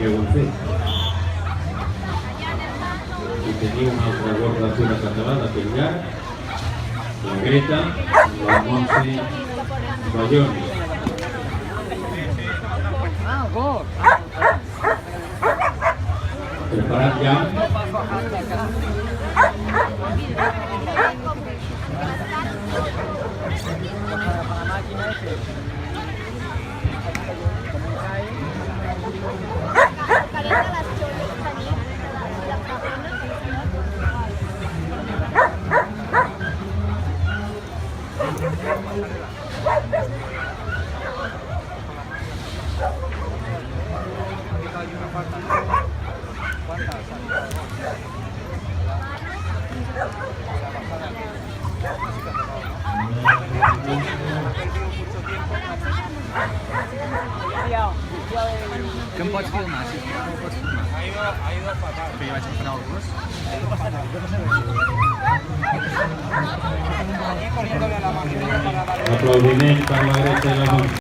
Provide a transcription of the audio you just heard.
què ho hem fet. I teniu una altra guardatura catalana per llarg, la Greta, la Montse Balloni. Preparat ja? Que em pots filmar, si no em pots filmar? Que jo vaig preparar el gos. Aplaudiment per la Greta i la Montse.